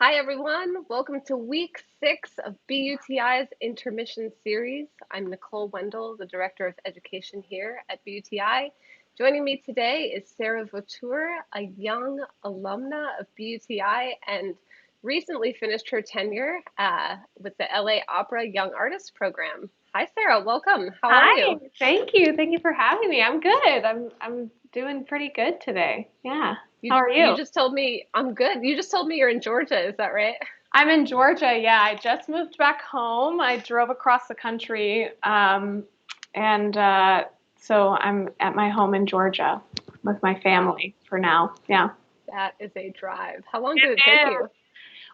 Hi, everyone. Welcome to week 6 of BUTI's Intermissions Series. I'm Nicole Wendell, the Director of Education here at BUTI. Joining me today is Sarah Vautour, a young alumna of BUTI and recently finished her tenure with the LA Opera Young Artist Program. Hi, Sarah. Welcome. How are Hi, you? thank you. Thank you for having me. I'm good. I'm doing pretty good today. Yeah. You, How are you you? just told me I'm good. You just told me you're in Georgia. Is that right? I'm in Georgia. Yeah, I just moved back home. I drove across the country, and so I'm at my home in Georgia with my Wow, family for now. Yeah. that is a drive. How long did it take It is. you?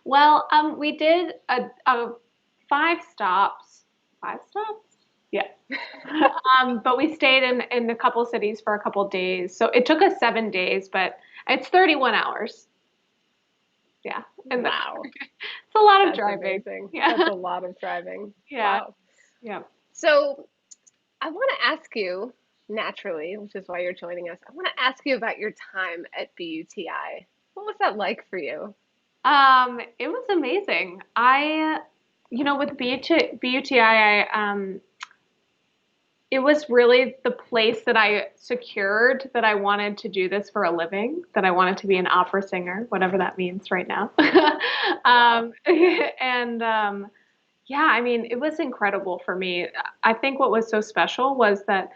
Well, we did a 5 stops. 5 stops? Yeah. But we stayed in a couple cities for a couple days. So it took us 7 days, but it's 31 hours. Yeah. And Wow. it's a lot of That's driving. amazing. That's Yeah. a lot of driving. Yeah. Wow. Yeah. So I want to ask you, naturally, which is why you're joining us, I want to ask you about your time at BUTI. What was that like for you? It was amazing. With BUTI, it was really the place that I secured that I wanted to do this for a living, that I wanted to be an opera singer, whatever that means right now. Wow. um, and yeah, I mean, it was incredible for me. I think what was so special was that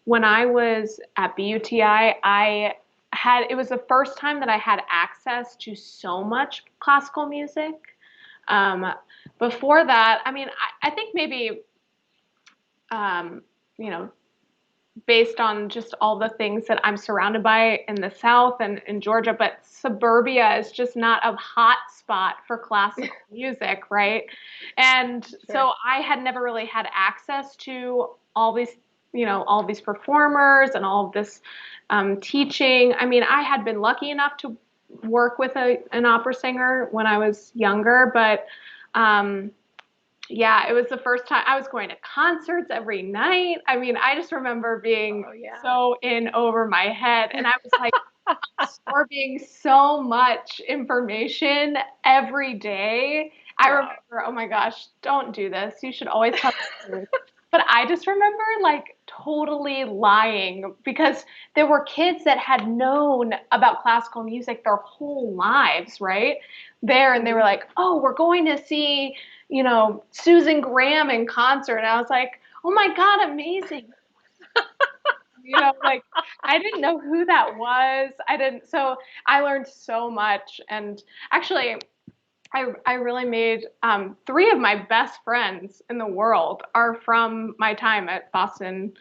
when I was at BUTI, it was the first time that I had access to so much classical music. Um, Before that, I mean, I think maybe, um, you know, based on just all the things that I'm surrounded by in the South and in Georgia, but suburbia is just not a hot spot for classical music, right? And Sure. so I had never really had access to all these performers and all of this teaching. I mean, I had been lucky enough to work with an opera singer when I was younger, but um, yeah, it was the first time I was going to concerts every night. I mean, I just remember being Oh, yeah. so in over my head, and I was like absorbing so much information every day. I Wow. remember, oh my gosh, don't do this. You should always tell the truth. But I just remember like totally lying because there were kids that had known about classical music their whole lives, right? There, and they were Hmm. like, oh, we're going to see, Susan Graham in concert. And I was like, oh my God, amazing. Like I didn't know who that was. So I learned so much. And actually, I really made three of my best friends in the world are from my time at Boston,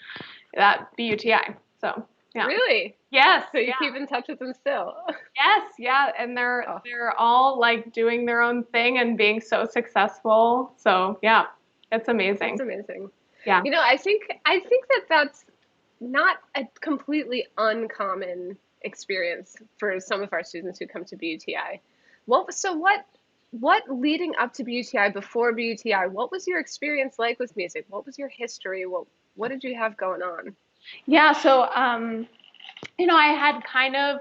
at BUTI. So yeah. Really? Yes, So you yeah. keep in touch with them still? Yes, yeah, and they're Oh, they're all like doing their own thing and being so successful. So yeah, it's that's amazing. amazing. Yeah. I think that that's not a completely uncommon experience for some of our students who come to BUTI. What leading up to BUTI, before BUTI, what was your experience like with music? What was your history? What did you have going on? Yeah, so I had kind of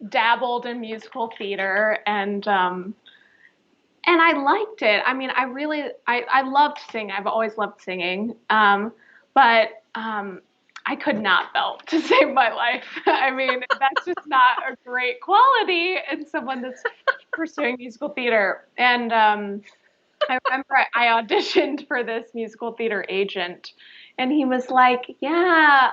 dabbled in musical theater and I liked it. I mean, I loved singing. I've always loved singing. But I could not belt to save my life. I mean, that's just not a great quality in someone that's pursuing musical theater. And I remember I auditioned for this musical theater agent, and he was like, "Yeah,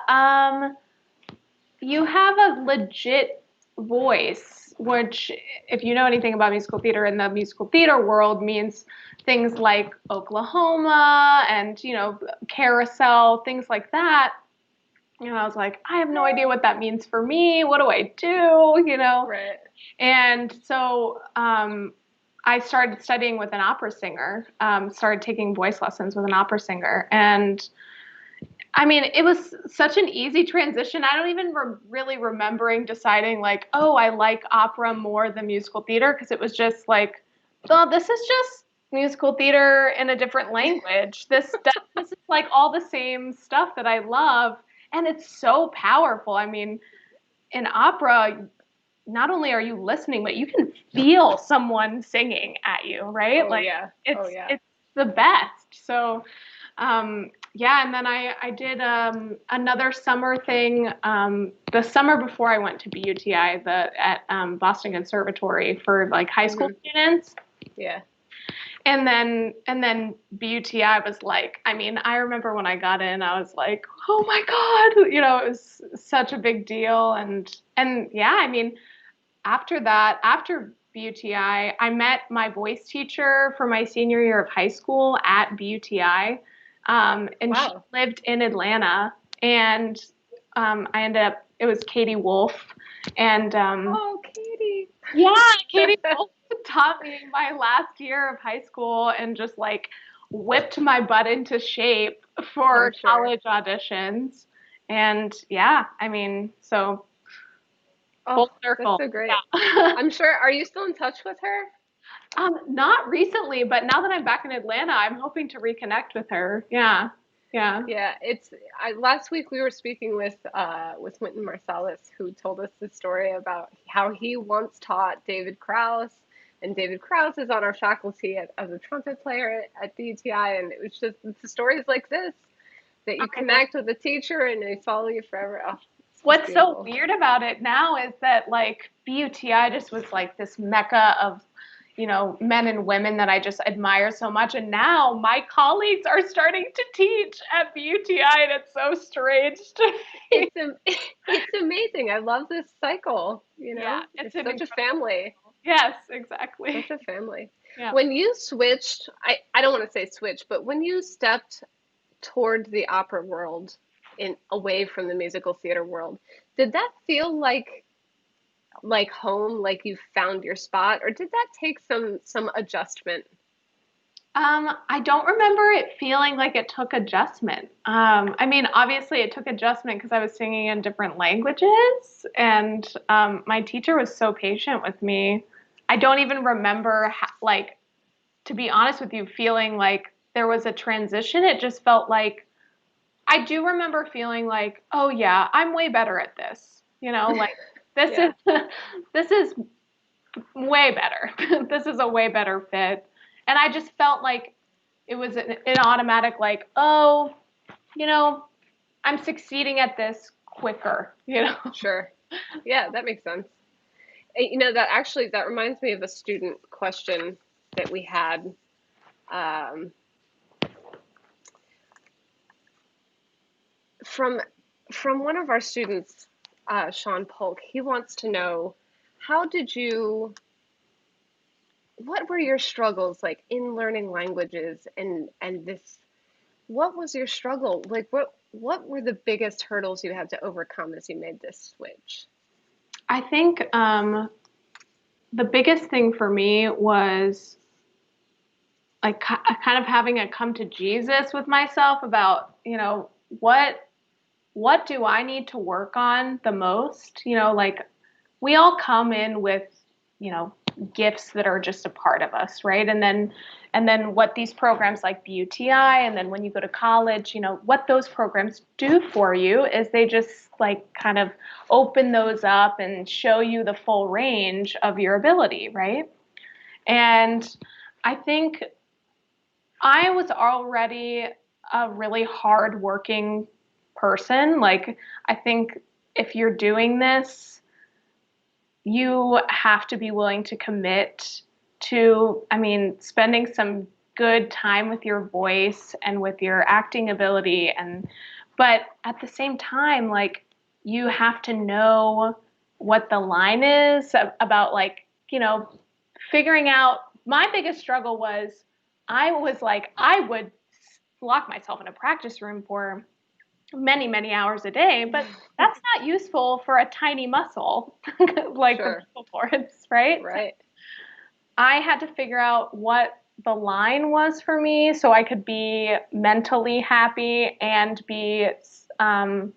you have a legit voice, which, if you know anything about musical theater in the musical theater world, means things like Oklahoma and, Carousel, things like that." And I was like, I have no idea what that means for me. What do I do? Right. And so I started studying with an opera singer, started taking voice lessons with an opera singer. And I mean, it was such an easy transition. I don't even really remembering deciding like, oh, I like opera more than musical theater because it was just like, well, this is just musical theater in a different language. This is like all the same stuff that I love, and it's so powerful. I mean, in opera, not only are you listening, but you can feel someone singing at you, right? Oh Like yeah. Oh yeah. it's the best. So yeah, and then I did another summer thing the summer before I went to BUTI, at Boston Conservatory for like high school students. Yeah. And then BUTI was like, I mean, I remember when I got in, I was like, oh my God, it was such a big deal. And yeah, I mean, after that, after BUTI, I met my voice teacher for my senior year of high school at BUTI. And she Wow. lived in Atlanta. And I ended up, it was Katie Wolf. And Oh, Katie. yeah, Katie Wolf taught me my last year of high school and just like whipped my butt into shape I'm for sure. college auditions. And yeah, I mean, so Oh, full that's circle. so great. Yeah. I'm sure. Are you still in touch with her? Not recently, but now that I'm back in Atlanta, I'm hoping to reconnect with her. Yeah. Yeah. Yeah, last week we were speaking with Wynton Marsalis, who told us the story about how he once taught David Krause, and David Krause is on our faculty as a trumpet player at BUTI, and it was just the stories like this that you I know. connect with a teacher and they follow you forever. Oh, it's just What's so beautiful. weird about it now is that like BUTI just was like this mecca of, men and women that I just admire so much. And now my colleagues are starting to teach at BUTI, and it's so strange to me. It's amazing. I love this cycle, Yeah, it's It's an such a incredible family. cycle. Yes, exactly. Such a family. Yeah. When you switched, I don't want to say switch, but when you stepped toward the opera world in away from the musical theater world, did that feel like home, like you found your spot, or did that take some adjustment? I don't remember it feeling like it took adjustment. I mean, obviously it took adjustment because I was singing in different languages, and my teacher was so patient with me. I don't even remember, like, to be honest with you, feeling like there was a transition. It just felt like I do remember feeling like, oh yeah, I'm way better at this. Like this Yeah, is this is way better. This is a way better fit. And I just felt like it was an automatic, like, oh, you know, I'm succeeding at this quicker. sure. Yeah, that makes sense. That reminds me of a student question that we had. Um, from from one of our students, Sean Polk. He wants to know, how did you what were your struggles like in learning languages, and this what was your struggle, like what were the biggest hurdles you had to overcome as you made this switch? I think the biggest thing for me was like kind of having a come to Jesus with myself about, what do I need to work on the most? Like we all come in with, you know, gifts that are just a part of us, right? And then what these programs like BUTI, and then when you go to college, what those programs do for you is they just like kind of open those up and show you the full range of your ability, right? And I think I was already a really hardworking person. Like, I think if you're doing this, you have to be willing to commit to, I mean, spending some good time with your voice and with your acting ability. But at the same time, like, you have to know what the line is about, like, figuring out. My biggest struggle was I was like, I would lock myself in a practice room for many, many hours a day, but that's not useful for a tiny muscle like the Sure. vocal cords, right? So Right. I had to figure out what the line was for me so I could be mentally happy and be um,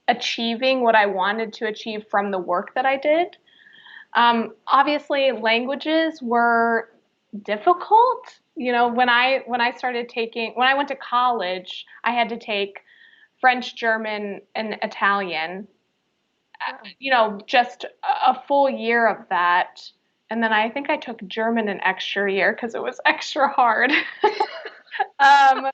achieving what I wanted to achieve from the work that I did. Obviously, languages were difficult. When I went to college, I had to take French, German, and Italian. Wow. just a full year of that. And then I think I took German an extra year because it was extra hard. Um,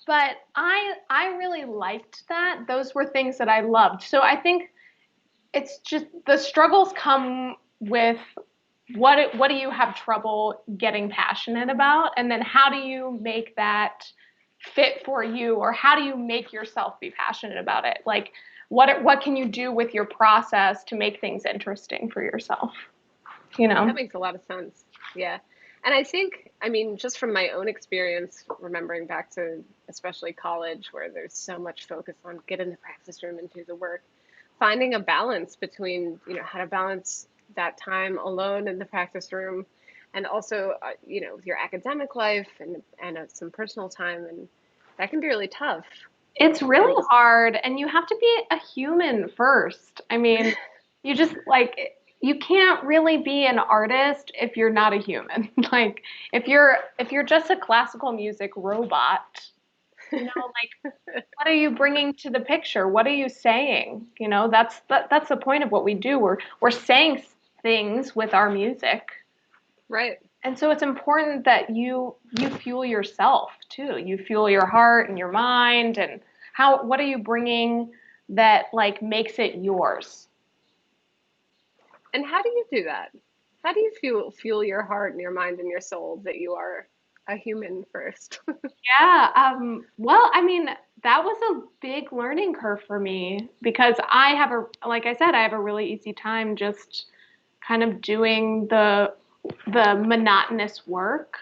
but I really liked that. Those were things that I loved. So I think it's just the struggles come with what do you have trouble getting passionate about, and then how do you make that fit for you, or how do you make yourself be passionate about it? Like what can you do with your process to make things interesting for yourself? You know? That makes a lot of sense. Yeah. And I think, I mean, just from my own experience, remembering back to especially college, where there's so much focus on get in the practice room and do the work, finding a balance between, how to balance that time alone in the practice room and also, with your academic life and some personal time. And that can be really tough. It's really And hard, and you have to be a human first. I mean, you just like you can't really be an artist if you're not a human. Like if you're just a classical music robot, like what are you bringing to the picture? What are you saying? That's the point of what we do. We're saying things with our music. right. And so it's important that you fuel yourself too. You fuel your heart and your mind, and what are you bringing that like makes it yours? And how do you do that? How do you fuel your heart and your mind and your soul that you are a human first? Yeah. Well, I mean, that was a big learning curve for me because like I said, I have a really easy time just kind of doing the monotonous work.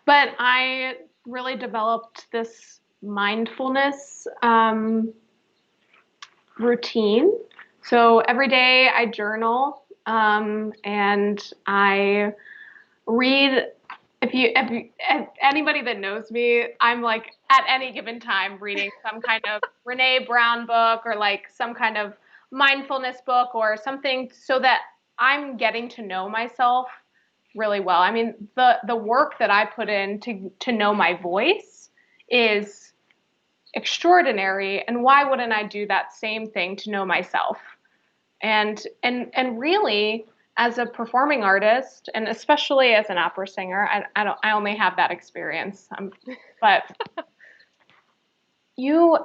But I really developed this mindfulness routine. So every day I journal, and I read. If anybody that knows me, I'm like at any given time reading some kind of Brene Brown book or like some kind of mindfulness book or something so that I'm getting to know myself really well. I mean, the work that I put in to know my voice is extraordinary, and why wouldn't I do that same thing to know myself? And really, as a performing artist, and especially as an opera singer, I only have that experience. But you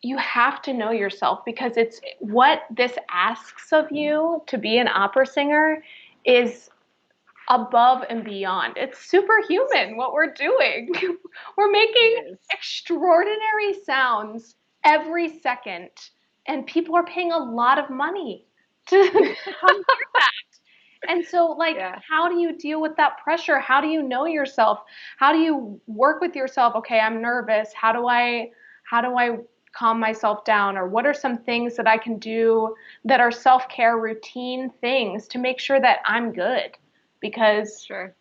you have to know yourself because it's what this asks of you to be an opera singer is above and beyond. It's superhuman what we're doing. We're making It is. extraordinary sounds every second, and people are paying a lot of money to come hear that. And so, like, Yeah. how do you deal with that pressure? How do you know yourself? How do you work with yourself? Okay, I'm nervous. How do I calm myself down? Or what are some things that I can do that are self-care routine things to make sure that I'm good? Because Sure.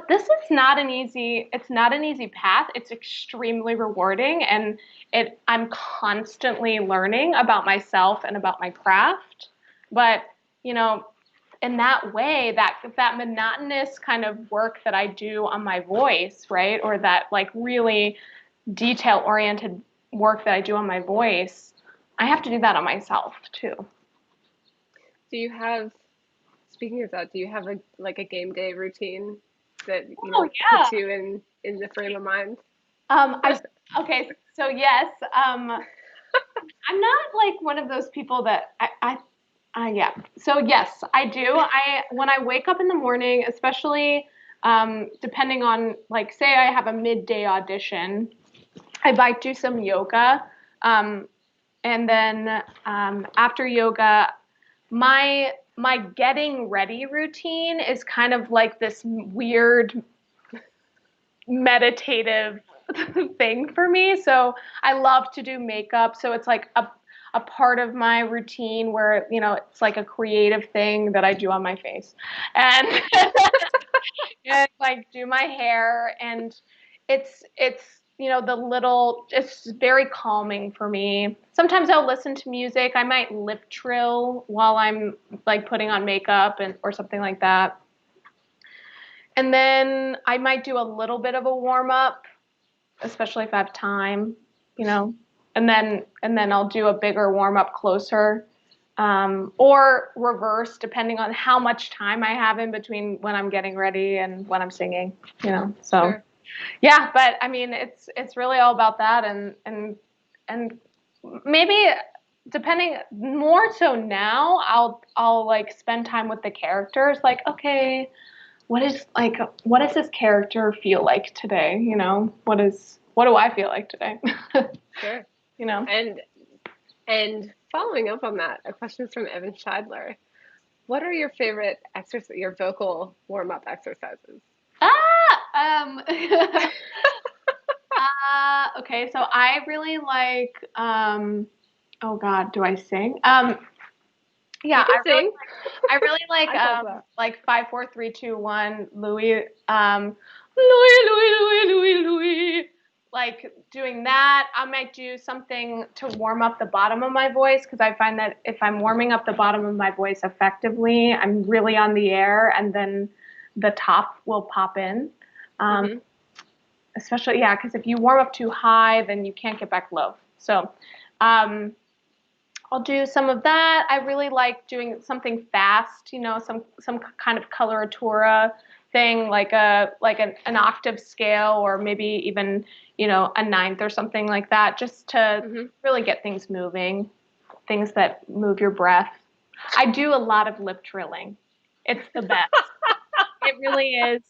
this is not an easy path. It's extremely rewarding, and I'm constantly learning about myself and about my craft. But you know in that way, that monotonous kind of work that I do on my voice, right, or that like really detail oriented work that I do on my voice, I have to do that on myself too. Do you have, speaking of that, do you have a game day routine that, Oh yeah. puts you in the frame of mind? I okay. So yes, I'm not like one of those people that yeah. So yes, I do. When I wake up in the morning, especially depending on like say I have a midday audition, I might do some yoga, um, and then after yoga, my getting ready routine is kind of like this weird meditative thing for me. So I love to do makeup. So it's like a part of my routine where, it's like a creative thing that I do on my face. And, and like do my hair, and it's it's very calming for me. Sometimes I'll listen to music. I might lip trill while I'm like putting on makeup or something like that. And then I might do a little bit of a warm up, especially if I have time, you know. and then I'll do a bigger warm up closer, or reverse depending on how much time I have in between when I'm getting ready and when I'm singing. So Sure. yeah, but I mean it's really all about that, and maybe depending more so now I'll like spend time with the characters, like, okay, what does this character feel like today? What do I feel like today? Sure. you know. And following up on that, a question from Evan Scheidler. What are your favorite your vocal warm-up exercises? Okay, so I really like oh God, do I sing? Yeah, You can sing. I really I love that. like 5 4 3 2 1 Louis, Louis, like doing that. I might do something to warm up the bottom of my voice, because I find that if I'm warming up the bottom of my voice effectively, I'm really on the air, and then the top will pop in. Hmm. Especially, yeah, because if you warm up too high, then you can't get back low. So, um, I'll do some of that. I really like doing something fast, some kind of coloratura thing, like an octave scale, or maybe even a ninth or something like that, just to Hmm. really get things moving, things that move your breath. I do a lot of lip trilling. It's the best. It really is.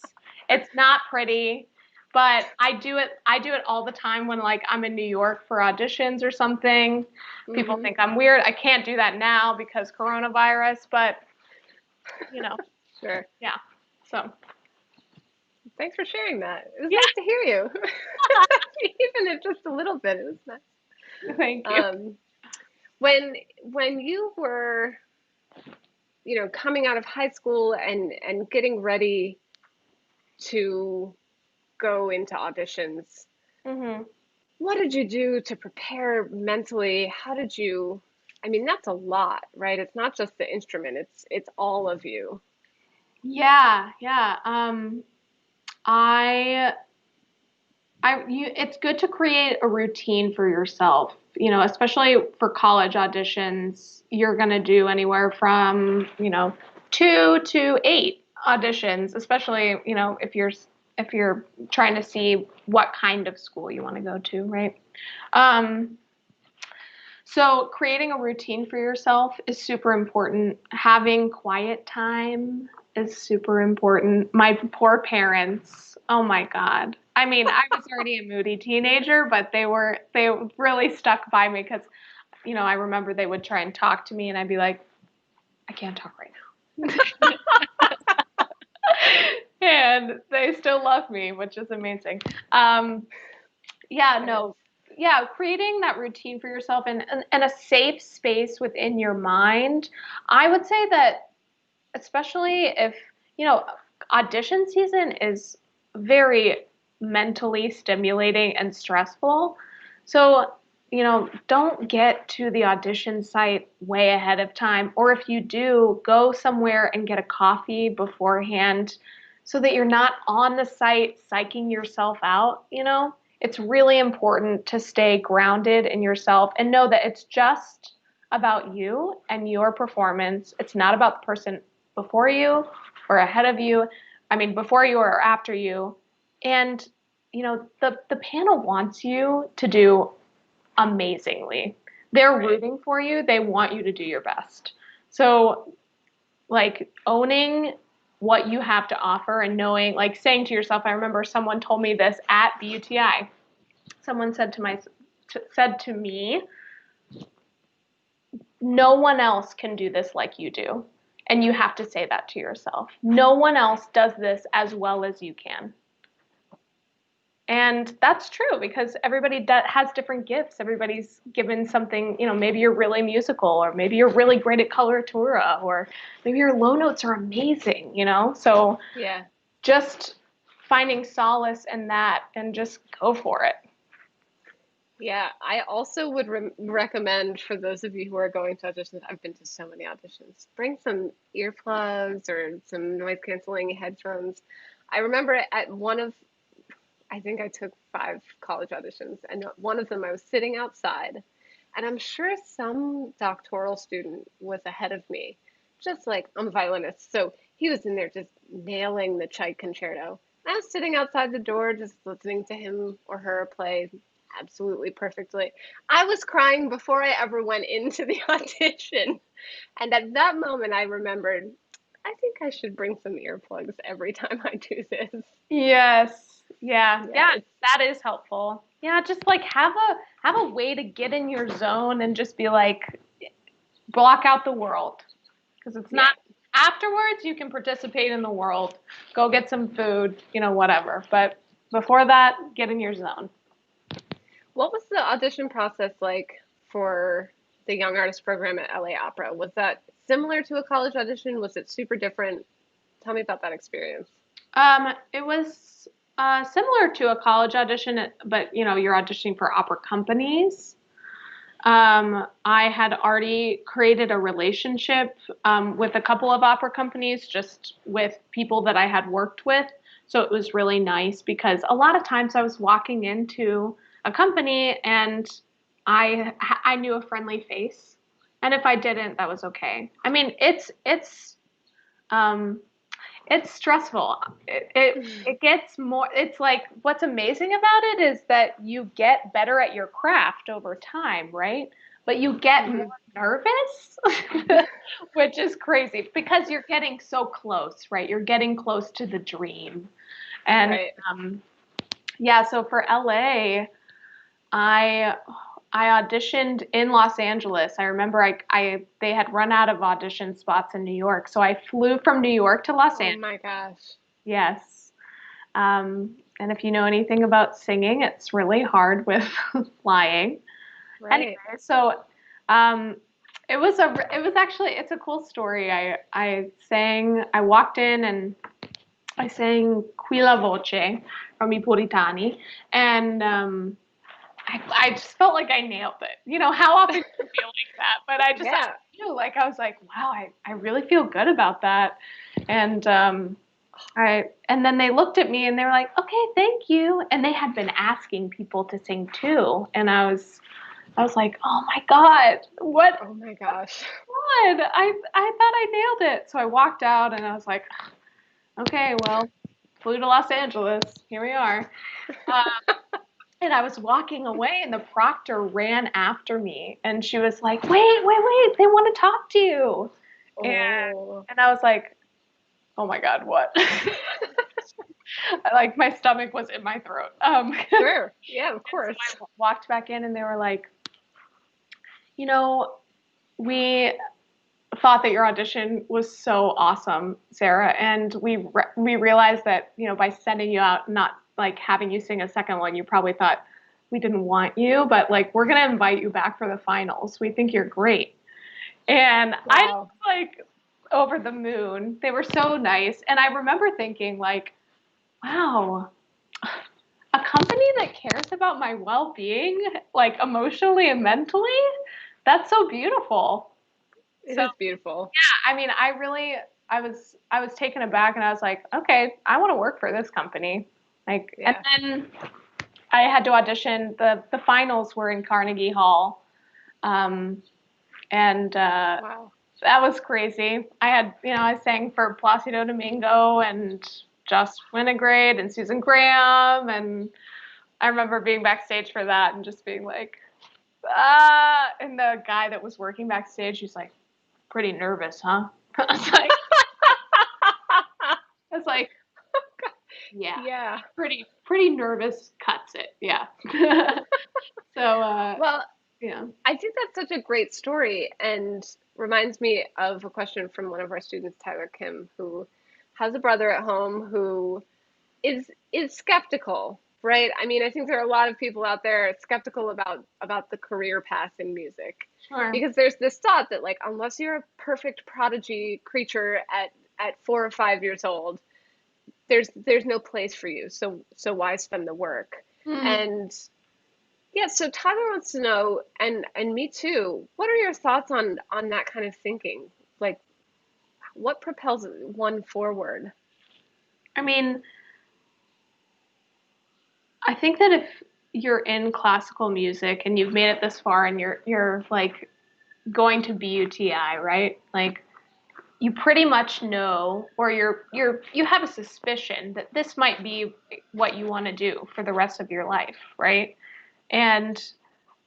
It's not pretty, but I do it. I do it all the time when, like, I'm in New York for auditions or something. People Hmm. think I'm weird. I can't do that now because coronavirus, but you know, Sure. yeah. So Thanks for sharing that. It was yeah, nice to hear you. Even if just a little bit, it was nice. thank you. Um, when you were, coming out of high school and getting ready to go into auditions, Hmm. what did you do to prepare mentally? How did you, I mean, that's a lot, right? It's not just the instrument, it's all of you. Yeah, yeah. I it's good to create a routine for yourself, especially for college auditions. You're going to do anywhere from, 2 to 8 auditions, especially, if you're trying to see what kind of school you want to go to, right? Um, so creating a routine for yourself is super important. Having quiet time is super important. My poor parents, oh my God. I mean, I was already a moody teenager, but they really stuck by me, because, I remember they would try and talk to me and I'd be like, I can't talk right now. And they still love me, which is amazing. Um, yeah, Right. no, yeah, creating that routine for yourself, and a safe space within your mind. I would say that, especially if, you know, audition season is very mentally stimulating and stressful. So, don't get to the audition site way ahead of time. Or if you do, go somewhere and get a coffee beforehand, so that you're not on the site psyching yourself out. It's really important to stay grounded in yourself and know that it's just about you and your performance. It's not about the person before you or ahead of you. I mean, before you or after you. And the panel wants you to do amazingly. They're Right. rooting for you. They want you to do your best. So, like, owning what you have to offer, and knowing, like, saying to yourself, I remember someone told me this at BUTI. Someone said to me, no one else can do this like you do. And you have to say that to yourself. No one else does this as well as you can. And that's true, because everybody has different gifts. Everybody's given something, maybe you're really musical, or maybe you're really great at coloratura, or maybe your low notes are amazing. So Yeah. just finding solace in that and just go for it. Yeah, I also would recommend, for those of you who are going to auditions, I've been to so many auditions, bring some earplugs or some noise canceling headphones. I remember at one of I think I took 5 college auditions, and one of them I was sitting outside, and I'm sure some doctoral student was ahead of me, just like I'm a violinist, so he was in there just nailing the Tchaikovsky concerto. I was sitting outside the door, just listening to him or her play absolutely perfectly. I was crying before I ever went into the audition, and at that moment, I remembered I think I should bring some earplugs every time I do this. Yes. Yeah. Yeah, Yeah. it's That is helpful. Yeah. Just like have a way to get in your zone and just be like, block out the world. Because it's not yeah. afterwards you can participate in the world, go get some food, whatever. But before that, get in your zone. What was the audition process like for the Young Artist program at LA Opera? Was that similar to a college audition? Was it super different? Tell me about that experience. It was similar to a college audition, but you're auditioning for opera companies. I had already created a relationship with a couple of opera companies, just with people that I had worked with. So it was really nice because a lot of times I was walking into a company and I knew a friendly face, and if I didn't, that was okay. I mean, um, it's stressful. It gets more. It's like what's amazing about it is that you get better at your craft over time, right? But you get more Hmm. nervous, which is crazy because you're getting so close, right? You're getting close to the dream. And Right. yeah, so for LA, I I auditioned in Los Angeles. I remember they had run out of audition spots in New York, so I flew from New York to Los Oh Angeles. my gosh. Yes. And if you know anything about singing, it's really hard with flying. Anyway, Right. so it was actually it's a cool story. I walked in and I sang Qui la voce from I Puritani, and I just felt like I nailed it. How often do you feel like that? But I Yeah. feel like I was like, wow, I really feel good about that. And and then they looked at me and they were like, okay, thank you. And they had been asking people to sing too. And I was like, oh my God, Oh my what gosh. God, I thought I nailed it. So I walked out and I was like, okay, well, flew to Los Angeles. Here we are. Uh, and I was walking away, and the proctor ran after me, and she was like, wait, they want to talk to you. And Oh. I was like, oh my God, what? Like my stomach was in my throat. Sure. Yeah, of And so course. I walked back in, and they were like, you know, we thought that your audition was so awesome, Sarah, and we realized that by sending you out, not like having you sing a second one, you probably thought we didn't want you, but like we're gonna invite you back for the finals. We think you're great, and I was Wow. like over the moon. They were so nice, and I remember thinking like, wow, a company that cares about my well-being, like emotionally and mentally, that's so beautiful. It So is beautiful. I mean, I was taken aback and I was like, okay, I want to work for this company. Like, and Yeah. then I had to audition. The finals were in Carnegie Hall, um, and Wow. that was crazy. I sang for Placido Domingo and Joss Winograde and Susan Graham, and I remember being backstage for that and just being like, ah. And the guy that was working backstage, he's like, pretty nervous, huh? I was like, I was like, yeah, Yeah. pretty nervous cuts it. Yeah. So Well, yeah. I think that's such a great story and reminds me of a question from one of our students, Tyler Kim, who has a brother at home who is skeptical, right? I mean, I think there are a lot of people out there skeptical about the career path in music Sure. because there's this thought that like unless you're a perfect prodigy creature at 4 or 5 years old, there's no place for you. So why spend the work? Hmm. And yeah, so Tyler wants to know, and me too, what are your thoughts on that kind of thinking? Like what propels one forward? I mean, I think that if you're in classical music and you've made it this far and you're like going to BUTI, right? Like you pretty much know, or you have a suspicion that this might be what you want to do for the rest of your life, right? And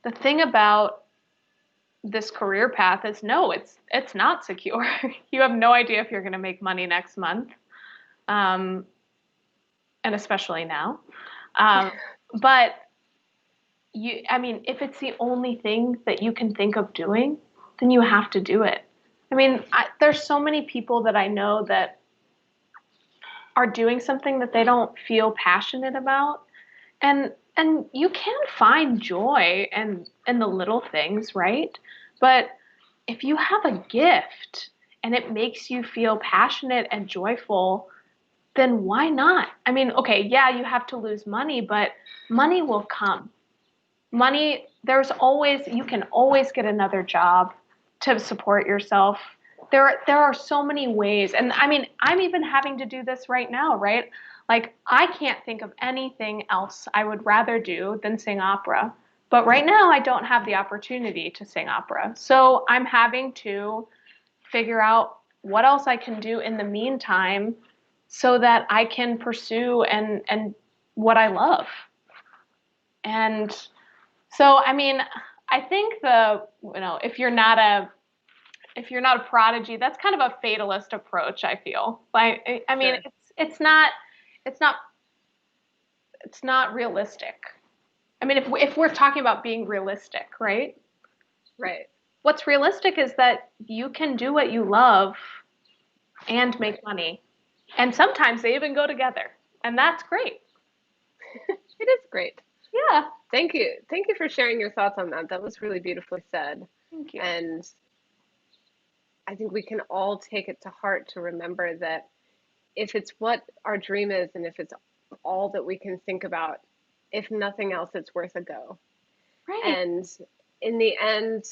the thing about this career path is no, it's not secure. You have no idea if you're going to make money next month, and especially now. But I mean, if it's the only thing that you can think of doing, then you have to do it. I mean, there's so many people that I know that are doing something that they don't feel passionate about, and you can find joy in the little things, right? But if you have a gift and it makes you feel passionate and joyful, then why not? I mean, okay, yeah, you have to lose money, but money will come. Money, you can always get another job to support yourself. There are so many ways. And I mean, I'm even having to do this right now, right? Like, I can't think of anything else I would rather do than sing opera. But right now, I don't have the opportunity to sing opera. So I'm having to figure out what else I can do in the meantime so that I can pursue and what I love. And so, I mean, I think if you're not a prodigy, that's kind of a fatalist approach, I feel. Like, I mean, Sure. it's not it's not realistic. I mean, if we're talking about being realistic, right? Right. What's realistic is that you can do what you love and make money. And sometimes they even go together. And that's great. It is great. Yeah. Thank you. Thank you for sharing your thoughts on that. That was really beautifully said. Thank you. And I think we can all take it to heart to remember that if it's what our dream is and if it's all that we can think about, if nothing else, it's worth a go. Right. And in the end,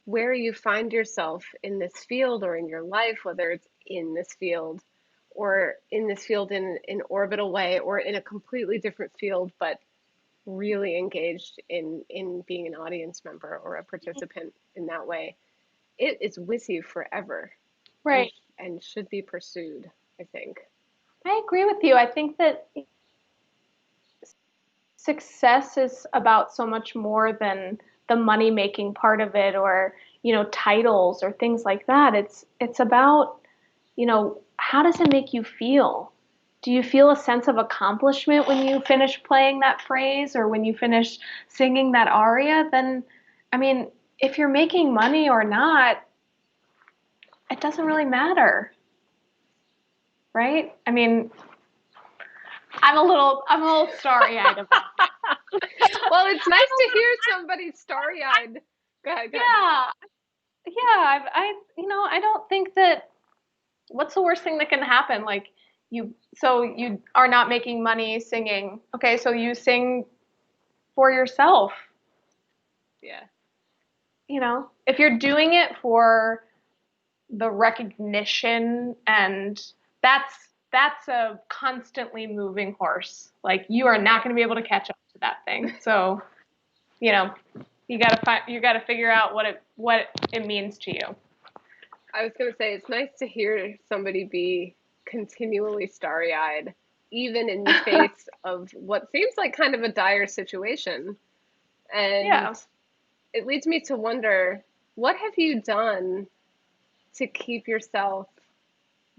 where you find yourself in this field or in your life, whether it's in this field or in this field in an orbital way or in a completely different field, but really engaged in being an audience member or a participant in that way, it is with you forever and Right. and should be pursued, I think. I agree with you. I think that success is about so much more than the money making part of it, or titles or things like that. It's about, how does it make you feel? Do you feel a sense of accomplishment when you finish playing that phrase or when you finish singing that aria? Then, I mean, if you're making money or not, it doesn't really matter, right? I mean, I'm a little starry-eyed about it. Well, it's nice to hear somebody starry-eyed. Go ahead, go ahead. Yeah, yeah. I don't think that. What's the worst thing that can happen? Like, you are not making money singing. Okay, so you sing for yourself. Yeah. If you're doing it for the recognition, and that's a constantly moving horse. Like, you are not going to be able to catch up to that thing. So, you know, you gotta figure out what it means to you. I was going to say, it's nice to hear somebody be continually starry-eyed, even in the face of what seems like kind of a dire situation. And Yeah. it leads me to wonder, what have you done to keep yourself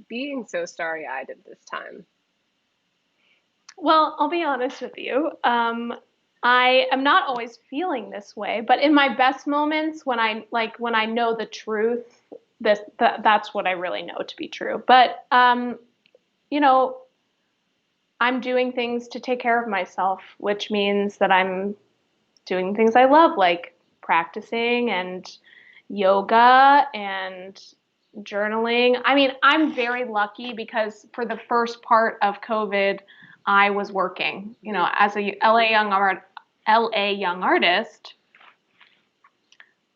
being so starry-eyed at this time? Well, I'll be honest with you. I am not always feeling this way, but in my best moments, when I know the truth, that's what I really know to be true. But you know, I'm doing things to take care of myself, which means that I'm doing things I love, like practicing and yoga and journaling. I mean, I'm very lucky because for the first part of COVID, I was working, as a LA young artist.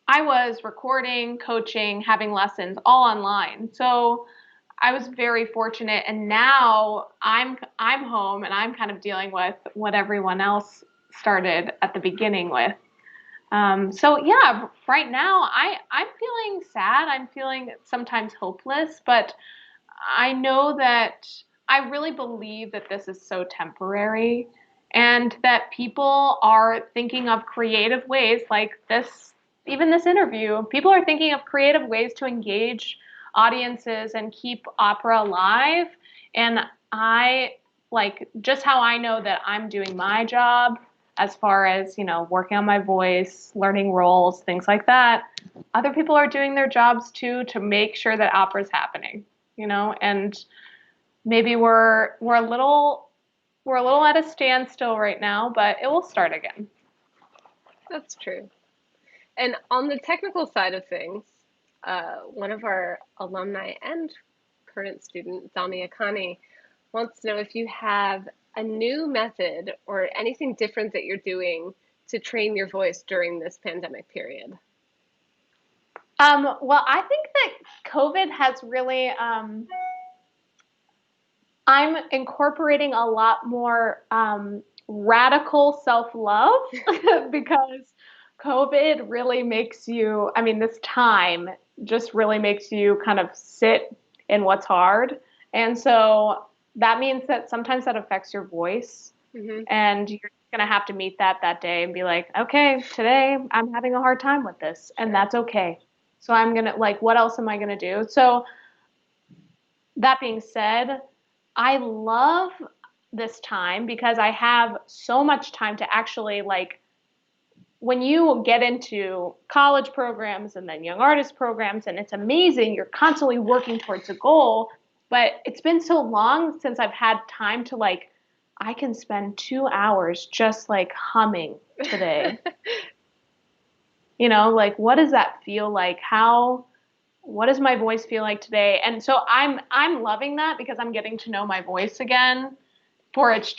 I was recording, coaching, having lessons all online. So I was very fortunate, and now I'm home and I'm kind of dealing with what everyone else started at the beginning with. So yeah, right now I'm feeling sad. I'm feeling sometimes hopeless, but I know that I really believe that this is so temporary and that people are thinking of creative ways like this, even this interview. People are thinking of creative ways to engage audiences and keep opera alive. And I like just how I know that I'm doing my job as far as, working on my voice, learning roles, things like that. Other people are doing their jobs too to make sure that opera's happening, and maybe we're a little at a standstill right now, but it will start again. That's true. And on the technical side of things, one of our alumni and current student, Dami Akani, wants to know if you have a new method or anything different that you're doing to train your voice during this pandemic period. Well, I think that COVID has really, I'm incorporating a lot more radical self-love because COVID really makes you, I mean, this time just really makes you kind of sit in what's hard. And so that means that sometimes that affects your voice. Mm-hmm. And you're going to have to meet that day and be like, okay, today I'm having a hard time with this, and that's okay. So I'm going to, like, what else am I going to do? So that being said, I love this time because I have so much time to actually, like, when you get into college programs and then young artist programs, and it's amazing, you're constantly working towards a goal, but it's been so long since I've had time to, like, I can spend 2 hours just like humming today. Like, what does that feel like? What does my voice feel like today? And so I'm loving that because I'm getting to know my voice again for its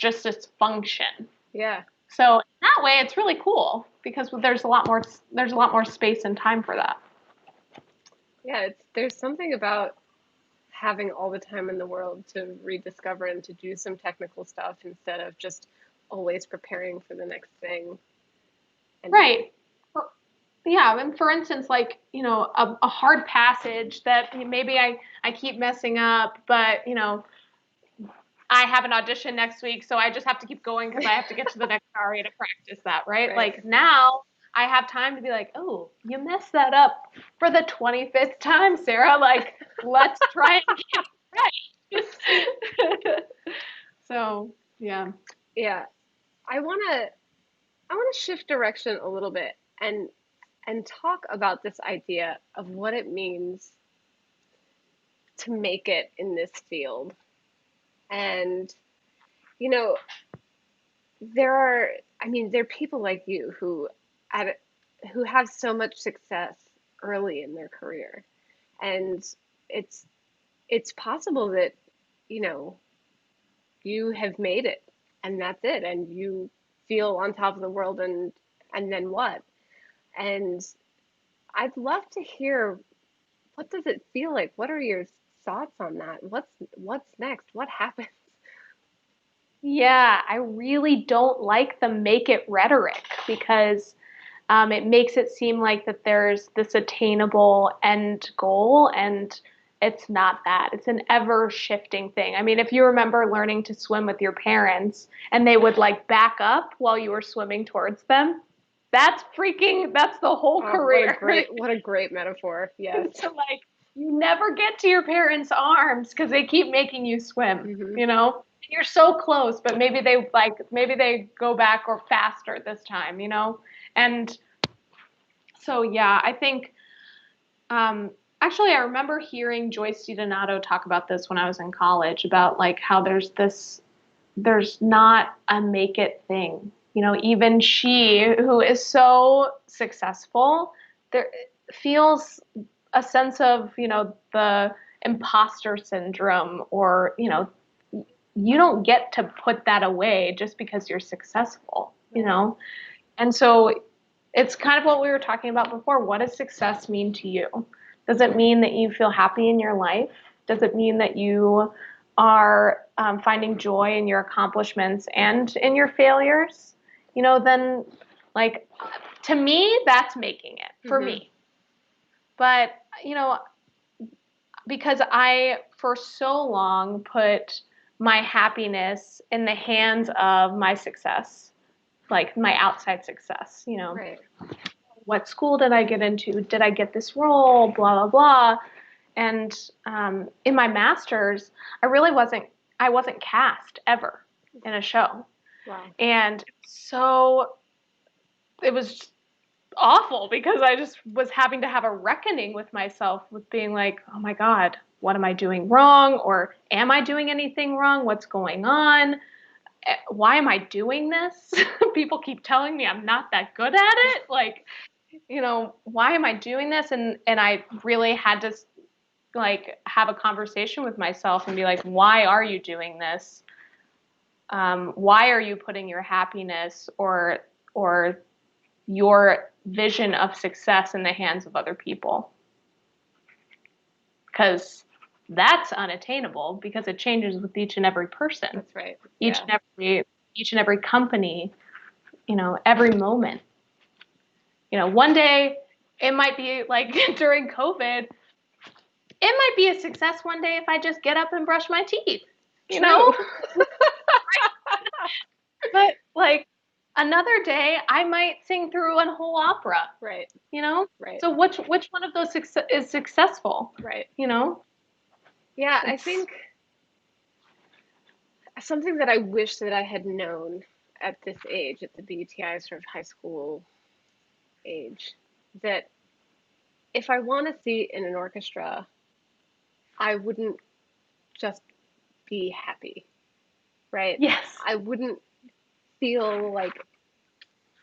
function. Yeah. So in that way, it's really cool because there's a lot more space and time for that. Yeah, there's something about having all the time in the world to rediscover and to do some technical stuff instead of just always preparing for the next thing. Right. Yeah, and for instance, like, a hard passage that maybe I keep messing up, but, I have an audition next week, so I just have to keep going because I have to get to the next aria to practice that, right? Like, now I have time to be like, oh, you messed that up for the 25th time, Sarah. Like, let's try and get it right. So, yeah. Yeah. I want to shift direction a little bit and talk about this idea of what it means to make it in this field. And there are people like you who have so much success early in their career. And it's possible that, you know, you have made it and that's it and you feel on top of the world and then what? And I'd love to hear, what does it feel like? What are your thoughts on that? What's next? What happens? Yeah, I really don't like the make it rhetoric because it makes it seem like that there's this attainable end goal, and it's not that. It's an ever shifting thing. I mean, if you remember learning to swim with your parents and they would like back up while you were swimming towards them, that's the whole career. What a great metaphor. Yes. So like you never get to your parents' arms because they keep making you swim, Mm-hmm. You're so close, but maybe they go back or faster this time, And so yeah, I think actually I remember hearing Joyce DiDonato talk about this when I was in college about like how there's not a make it thing. Even she who is so successful, there feels a sense of, the imposter syndrome or, you don't get to put that away just because you're successful, And so it's kind of what we were talking about before. What does success mean to you? Does it mean that you feel happy in your life? Does it mean that you are finding joy in your accomplishments and in your failures? Then like to me, that's making it for me. But, because I, for so long, put my happiness in the hands of my success, like my outside success, Right. What school did I get into? Did I get this role? Blah, blah, blah. And in my master's, I wasn't cast ever in a show. Wow. And so it was awful because I just was having to have a reckoning with myself with being like, oh my God, what am I doing wrong? Or am I doing anything wrong? What's going on? Why am I doing this? People keep telling me I'm not that good at it. Like, why am I doing this? And I really had to like have a conversation with myself and be like, why are you doing this? Why are you putting your happiness or your vision of success in the hands of other people? Because that's unattainable because it changes with each and every person. That's right. Each and every company, every moment. One day it might be like during COVID, it might be a success one day if I just get up and brush my teeth, But like another day, I might sing through a whole opera. Right. Right. So which one of those is successful? Right. Yeah, I think something that I wish that I had known at this age, at the BUTI sort of high school age, that if I want a seat in an orchestra, I wouldn't just be happy, right? Yes. I wouldn't feel like,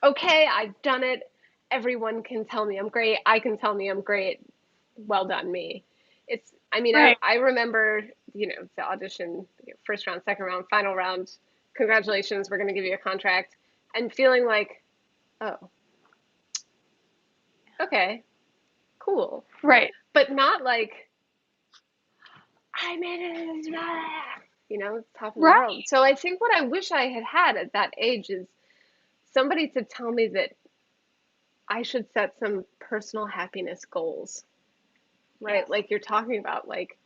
okay, I've done it. Everyone can tell me I'm great. I can tell me I'm great. Well done, me. Right. I remember, the audition, first round, second round, final round. Congratulations, we're going to give you a contract. And feeling like, oh, okay, cool. Right. But not like, I made it, top of the world. So I think what I wish I had had at that age is somebody to tell me that I should set some personal happiness goals, right? Yes. Like you're talking about, like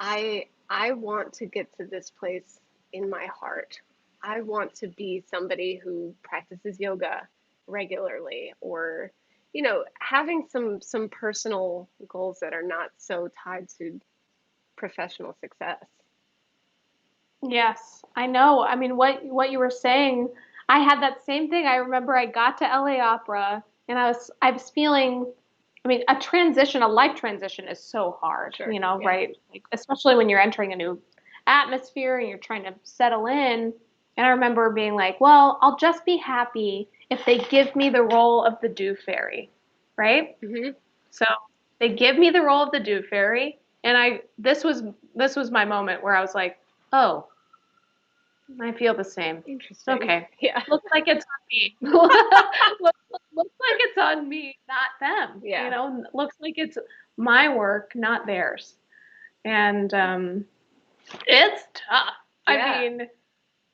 I want to get to this place in my heart. I want to be somebody who practices yoga regularly, or having some personal goals that are not so tied to professional success. Yes, I know. I mean, what you were saying, I had that same thing. I remember I got to LA Opera and I was feeling, I mean, a life transition is so hard, Sure, yeah. right? Like, especially when you're entering a new atmosphere and you're trying to settle in. And I remember being like, well, I'll just be happy if they give me the role of the Dew Fairy, right? Mm-hmm. So they give me the role of the Dew Fairy, and this was my moment where I was like, oh, I feel the same. Interesting. Okay. Yeah. Looks like it's on me. Looks like it's on me, not them. Yeah. Looks like it's my work, not theirs. And it's tough. Yeah. I mean,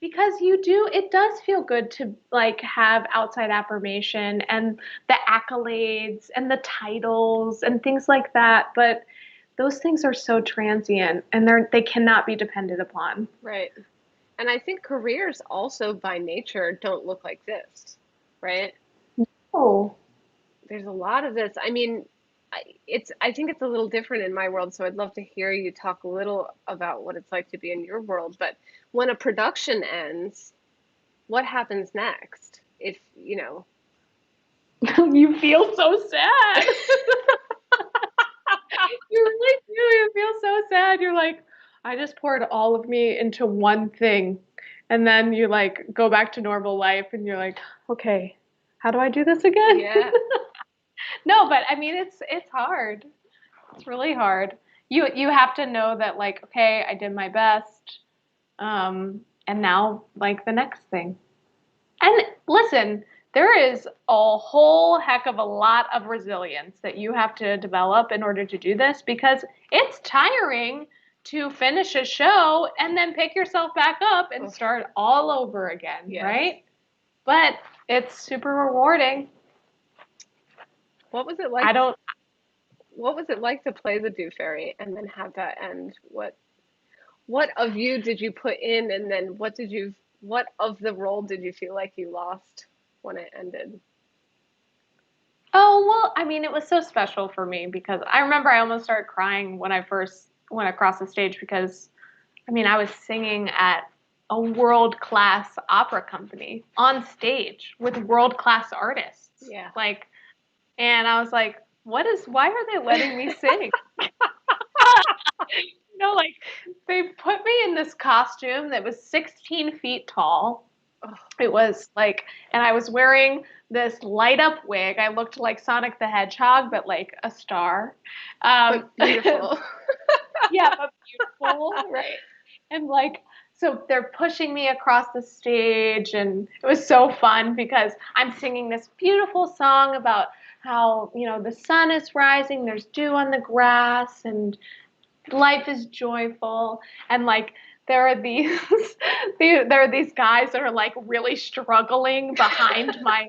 because it does feel good to like have outside affirmation and the accolades and the titles and things like that, but those things are so transient and they cannot be depended upon. Right. And I think careers also by nature don't look like this, right? Oh, There's a lot of this. I mean, I think it's a little different in my world, so I'd love to hear you talk a little about what it's like to be in your world. But when a production ends, what happens next? If, you feel so sad. You really do. You feel so sad. You're like, I just poured all of me into one thing. And then you like go back to normal life and you're like, okay, how do I do this again? Yeah. No, but I mean it's hard. It's really hard. You have to know that like, okay, I did my best. And now like the next thing. And listen, there is a whole heck of a lot of resilience that you have to develop in order to do this because it's tiring to finish a show and then pick yourself back up and start all over again, Yes. right? But it's super rewarding. What was it like? What was it like to play the Do Fairy and then have that end? What of you did you put in, and then what of the role did you feel like you lost when it ended? Oh, well, I mean, it was so special for me because I remember I almost started crying when I first went across the stage because, I mean, I was singing at a world-class opera company on stage with world-class artists. Yeah. Like, and I was like, why are they letting me sing? Like they put me in this costume that was 16 feet tall. It was like, and I was wearing this light up wig. I looked like Sonic the Hedgehog, but like a star. But beautiful. Yeah, but beautiful, right? And like, so they're pushing me across the stage, and it was so fun because I'm singing this beautiful song about how, the sun is rising, there's dew on the grass, and life is joyful. And like, there are these guys that are like really struggling behind my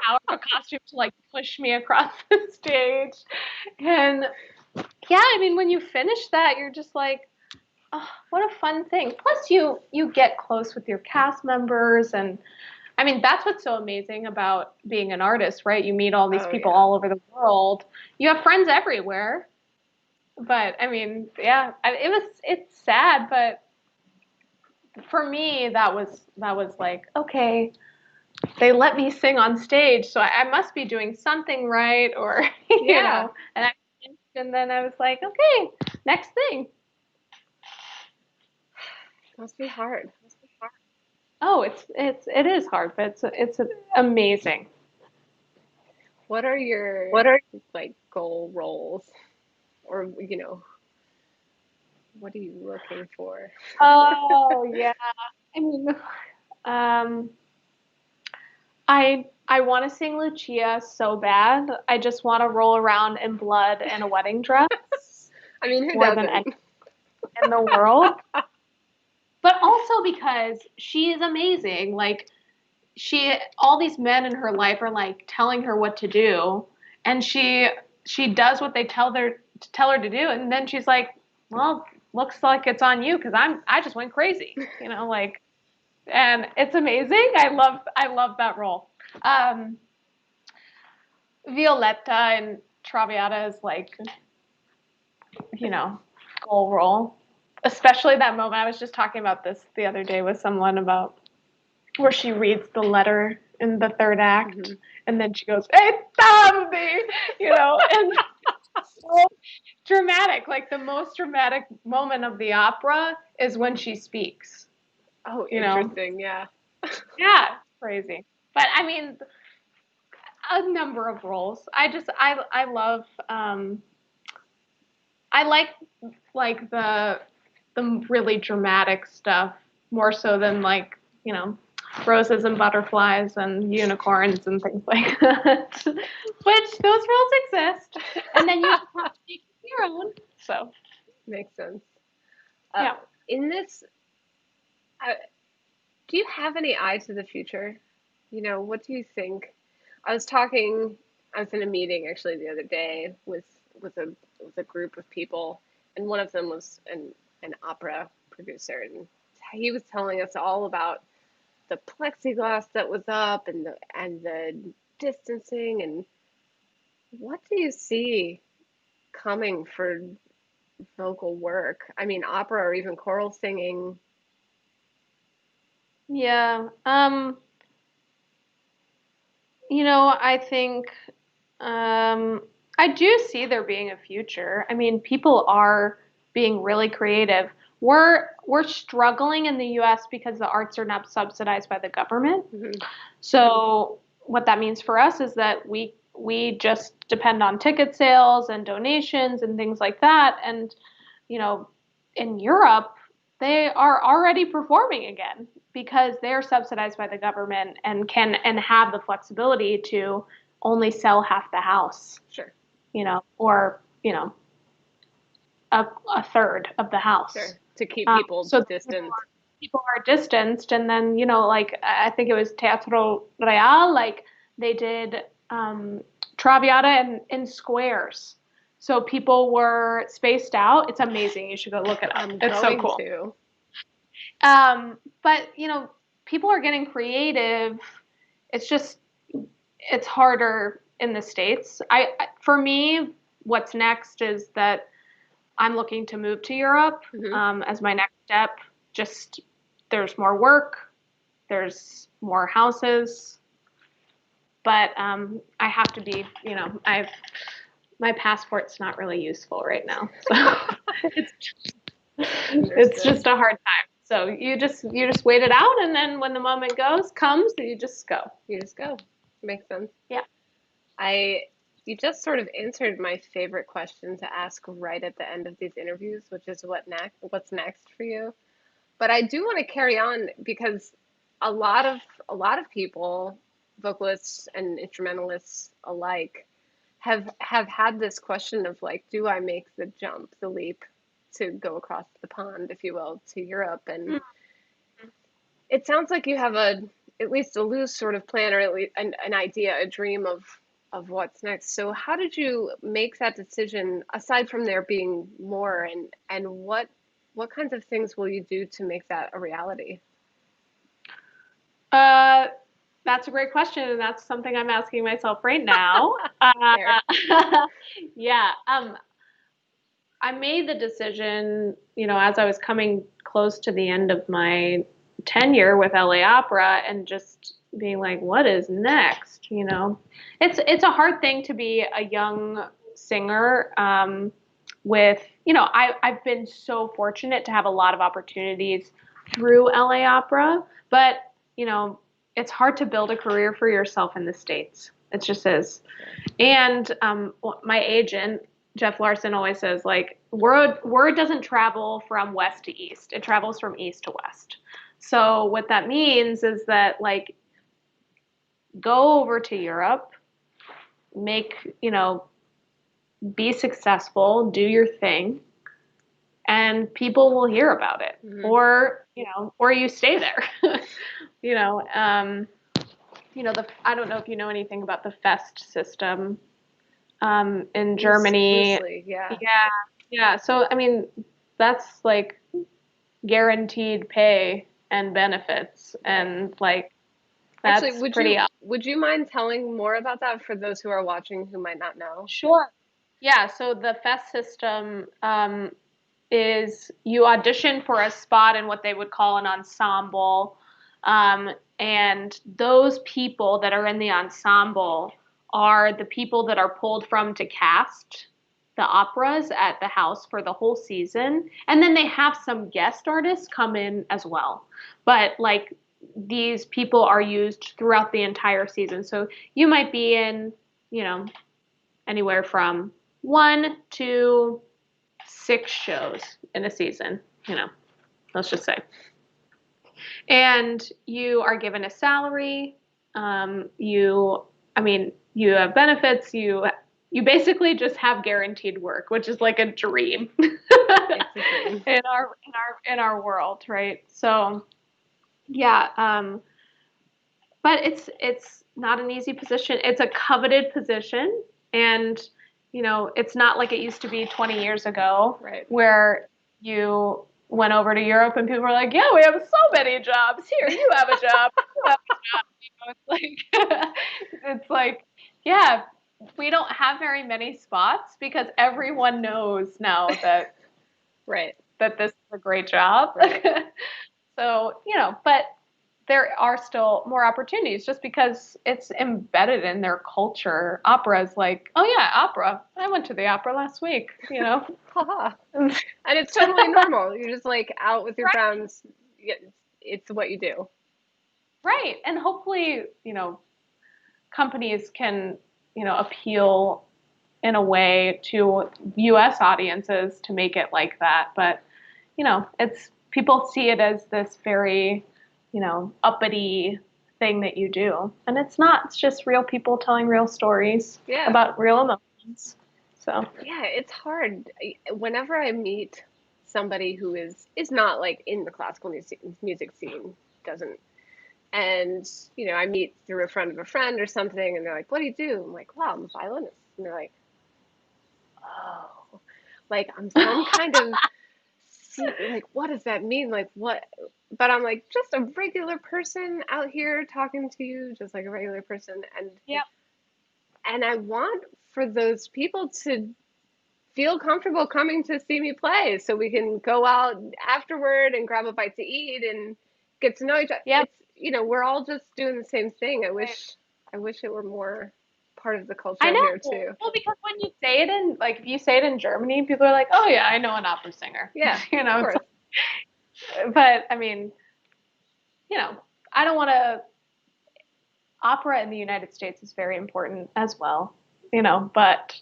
tower of a costume to like push me across the stage. And yeah, I mean, when you finish that, you're just like, oh, what a fun thing. Plus, you get close with your cast members, and I mean, that's what's so amazing about being an artist, right? You meet all these people all over the world. You have friends everywhere. But I mean, yeah, it's sad, but for me, that was like, okay, they let me sing on stage, so I must be doing something right, or and then I was like, okay, next thing. Must be hard. Oh, it is hard, but it's amazing. What are your like goal roles, or what are you looking for? Oh yeah, I mean, I want to sing Lucia so bad. I just want to roll around in blood in a wedding dress. I mean, who more doesn't? than anything in the world. But also because she is amazing. Like all these men in her life are like telling her what to do, and she does what they tell her to do, and then she's like, "Well, looks like it's on you because I just went crazy," like, and it's amazing. I love that role. Violetta and Traviata is like, goal role. Especially that moment. I was just talking about this the other day with someone about where she reads the letter in the third act, and then she goes, "Hey, tardi," and so dramatic. Like the most dramatic moment of the opera is when she speaks. Oh, interesting. Yeah. Yeah, it's crazy. But I mean, a number of roles. I love. I like the really dramatic stuff more so than like roses and butterflies and unicorns and things like that. Which those rules exist, and then you have to make your own. So makes sense. Yeah. In this, do you have any eye to the future? What do you think? I was in a meeting actually the other day with a group of people, and one of them was an opera producer, and he was telling us all about the plexiglass that was up and the distancing, and what do you see coming for vocal work? I mean, opera or even choral singing. Yeah. I think I do see there being a future. I mean, people are being really creative. We're struggling in the US because the arts are not subsidized by the government. So what that means for us is that we just depend on ticket sales and donations and things like that. And in Europe, they are already performing again. because they're subsidized by the government and can and have the flexibility to only sell half the house, Sure. Or a third of the house. Sure. To keep people So distant. people are distanced, and then like I think it was Teatro Real, like they did Traviata in squares, so people were spaced out. It's amazing. You should go look it up. It's so cool. To. But people are getting creative. It's just it's harder in the States. For me, what's next is that I'm looking to move to Europe as my next step. Just there's more work, there's more houses, but I have to be, my passport's not really useful right now, so it's just a hard time. So you just wait it out, and then when the moment comes, you just go. Makes sense. Yeah. You just sort of answered my favorite question to ask right at the end of these interviews, which is what's next for you. But I do want to carry on because a lot of people, vocalists and instrumentalists alike, have had this question of like, do I make the jump, the leap to go across the pond, if you will, to Europe? And it sounds like you have at least a loose sort of plan, or at least an idea, a dream of what's next. So how did you make that decision, aside from there being more, and what kinds of things will you do to make that a reality? That's a great question, and that's something I'm asking myself right now. Yeah. I made the decision, as I was coming close to the end of my tenure with LA Opera, and just being like, what is next? It's a hard thing to be a young singer with, I've been so fortunate to have a lot of opportunities through LA Opera, but, it's hard to build a career for yourself in the States. It just is. And my agent, Jeff Larson, always says, like, word doesn't travel from west to east. It travels from east to west. So what that means is that, like, go over to Europe, be successful, do your thing, and people will hear about it. Or you stay there. I don't know if you know anything about the Fest system in Germany. Loosely, yeah. Yeah. So, I mean, that's like guaranteed pay and benefits, and like that's actually, would you mind telling more about that for those who are watching who might not know? Sure. Yeah. So the Fest system is you audition for a spot in what they would call an ensemble. And those people that are in the ensemble are the people that are pulled from to cast the operas at the house for the whole season. And then they have some guest artists come in as well. But like these people are used throughout the entire season. So you might be in, anywhere from 1 to 6 shows in a season, let's just say. And you are given a salary. You have benefits. You basically just have guaranteed work, which is like a dream in our world, right? So, yeah. But it's not an easy position. It's a coveted position, and it's not like it used to be 20 years ago, right, where you went over to Europe and people were like, yeah, we have so many jobs. Here, you have a job. You have a job. It's like, yeah, we don't have very many spots because everyone knows now that right, that this is a great job. Right. So, but there are still more opportunities just because it's embedded in their culture. Opera is like, oh yeah, opera. I went to the opera last week, Haha. And it's totally normal. You're just like out with your friends. It's what you do. Right. And hopefully, companies can, appeal in a way to US audiences to make it like that. But, it's people see it as this very uppity thing that you do. And it's not. It's just real people telling real stories Yeah. about real emotions. So Yeah, it's hard. Whenever I meet somebody who is not like in the classical music scene, doesn't, and I meet through a friend of a friend or something, and they're like, "What do you do?" I'm like, "Well, I'm a violinist," and they're like, "Oh, like I'm some kind of like what does that mean? Like what?" But I'm like, just a regular person out here talking to you, just like a regular person, yep. and I want for those people to feel comfortable coming to see me play so we can go out afterward and grab a bite to eat and get to know each other. Yep. It's, we're all just doing the same thing. Right. I wish it were more part of the culture I know. here too. Well, because when you say it in, like, if you say it in Germany, people are like, "Oh yeah, I know an opera singer." Yeah, of course. But I mean, I don't want to. Opera in the United States is very important as well, but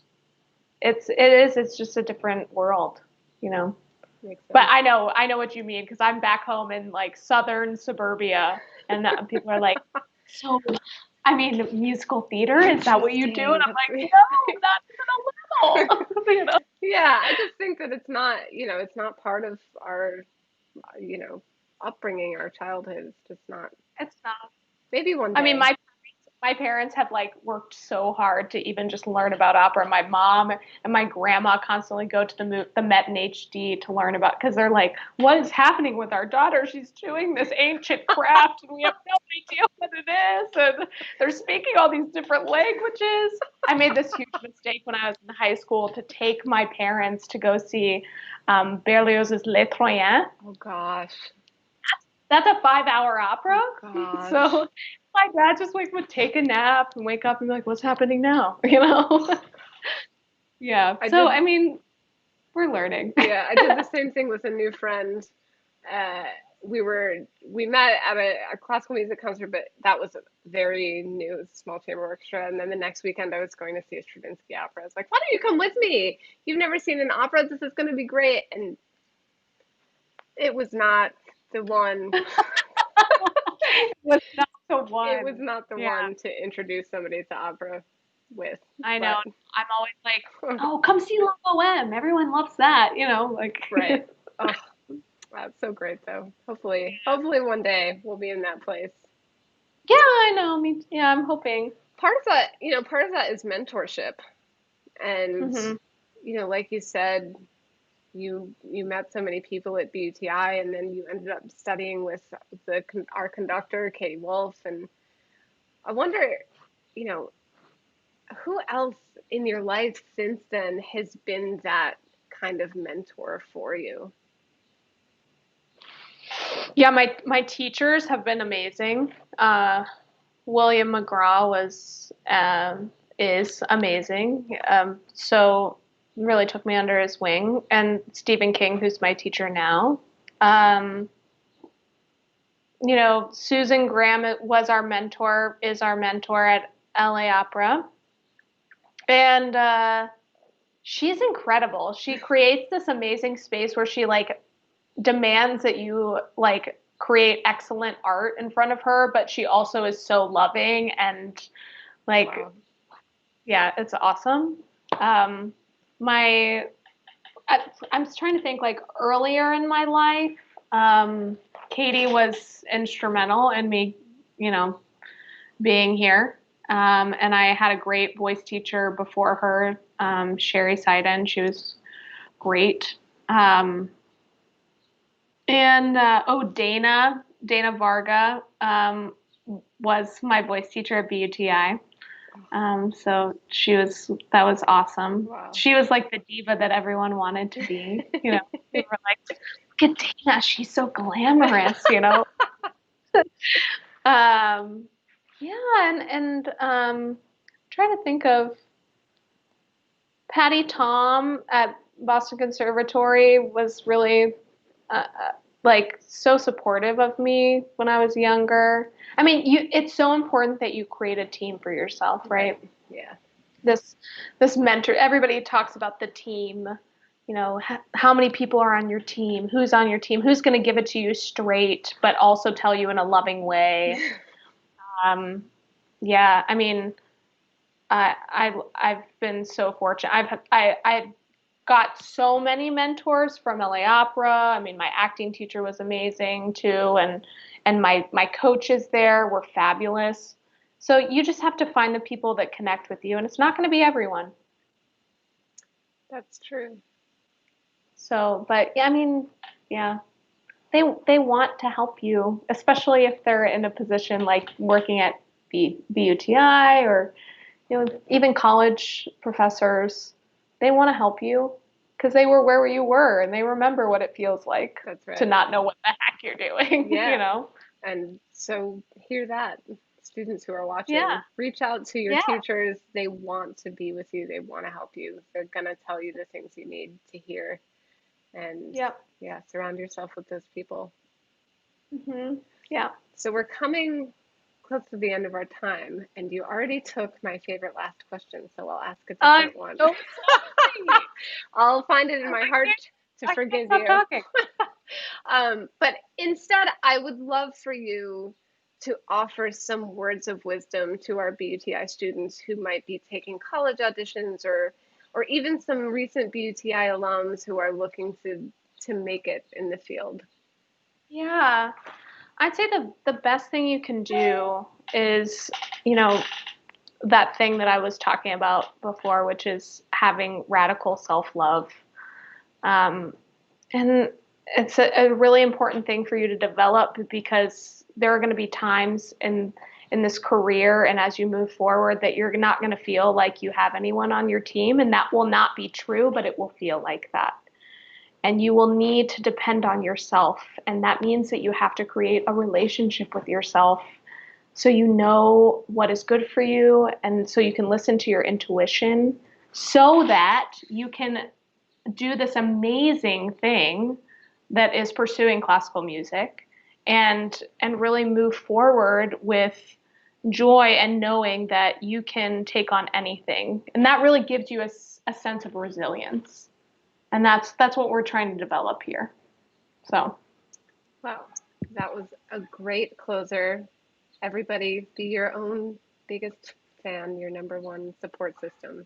it's just a different world, Makes But sense. I know what you mean because I'm back home in like southern suburbia, and people are like, "So, I mean, musical theater, is that what you do?" And I'm like, "No, not even a little." Yeah, I just think that it's not part of our, upbringing, our childhood. It's just not. It's not. Maybe one I mean, day. my parents have like worked so hard to even just learn about opera. My mom and my grandma constantly go to the Met in HD to learn about, because they're like, "What is happening with our daughter? She's doing this ancient craft and we have no idea what it is, and they're speaking all these different languages." I made this huge mistake when I was in high school to take my parents to go see Berlioz's Les Troyens. Oh gosh. That's a 5-hour opera. Oh gosh. So my dad just like would take a nap and wake up and be like, "What's happening now?" Yeah. So did. I mean, we're learning. Yeah, I did the same thing with a new friend. Uh, we met at a classical music concert, but that was very new, small chamber orchestra. And then the next weekend, I was going to see a Stravinsky opera. I was like, "Why don't you come with me? You've never seen an opera. This is going to be great." And it was not the one. Was not the It was one. not the Yeah, one to introduce somebody to opera with. I know. But I'm always like, "Oh, come see La Boheme. Everyone loves that." Like. right. Oh, that's so great though. Hopefully one day we'll be in that place. Yeah, I know. Yeah, I'm hoping. Part of that is mentorship. And, Hmm. like you said, you met so many people at BUTI, and then you ended up studying with our conductor, Katie Wolf. And I wonder, you know, who else in your life since then has been that kind of mentor for you? Yeah, my teachers have been amazing. William McGraw is amazing. So really took me under his wing, and Stephen King, who's my teacher now. Um, Susan Graham was our mentor, is our mentor at LA Opera, and she's incredible. She creates this amazing space where she like demands that you like create excellent art in front of her, but she also is so loving and like, Wow. yeah, it's awesome. My I'm trying to think like earlier in my life, Katie was instrumental in me, being here. And I had a great voice teacher before her, Sherry Seiden. She was great. And Dana Varga, was my voice teacher at BUTI. So that was awesome. Wow. She was like the diva that everyone wanted to be. They were like, "Look at Dana, she's so glamorous." Um, yeah, and trying to think of Patty Tom at Boston Conservatory was really like so supportive of me when I was younger. I mean, it's so important that you create a team for yourself, right? Yeah. This mentor, everybody talks about the team, how many people are on your team, who's on your team, who's going to give it to you straight, but also tell you in a loving way. Yeah, I mean, I've been so fortunate. I got so many mentors from LA Opera. I mean, my acting teacher was amazing too, and my coaches there were fabulous. So you just have to find the people that connect with you, and it's not going to be everyone. That's true. So, but yeah, I mean, yeah, they want to help you, especially if they're in a position like working at the BUTI or even college professors. They want to help you because they were where you were and they remember what it feels like That's right. to not know what the heck you're doing. Yeah. And so hear that, students who are watching, Yeah. reach out to your Yeah. teachers. They want to be with you. They want to help you. They're going to tell you the things you need to hear. And Yep. yeah, surround yourself with those people. Yeah. So we're coming close to the end of our time, and you already took my favorite last question, so I'll ask a different one. So I'll find it in my heart to forgive you. Talking. But instead, I would love for you to offer some words of wisdom to our BUTI students who might be taking college auditions or even some recent BUTI alums who are looking to make it in the field. Yeah. I'd say the best thing you can do is, that thing that I was talking about before, which is having radical self-love. And it's a really important thing for you to develop because there are going to be times in this career and as you move forward that you're not going to feel like you have anyone on your team, and that will not be true, but it will feel like that. And you will need to depend on yourself, and that means that you have to create a relationship with yourself so you know what is good for you and so you can listen to your intuition so that you can do this amazing thing that is pursuing classical music and really move forward with joy and knowing that you can take on anything. And that really gives you a sense of resilience. And that's what we're trying to develop here. So, wow, that was a great closer. Everybody be your own biggest fan, your number one support system.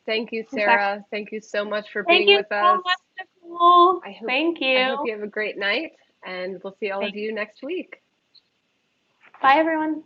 Thank you, Sarah. exactly. Thank you so much for Thank being you with so us. much, Nicole. Thank I hope you. you have a great night, and we'll see all of you next week. Bye, everyone.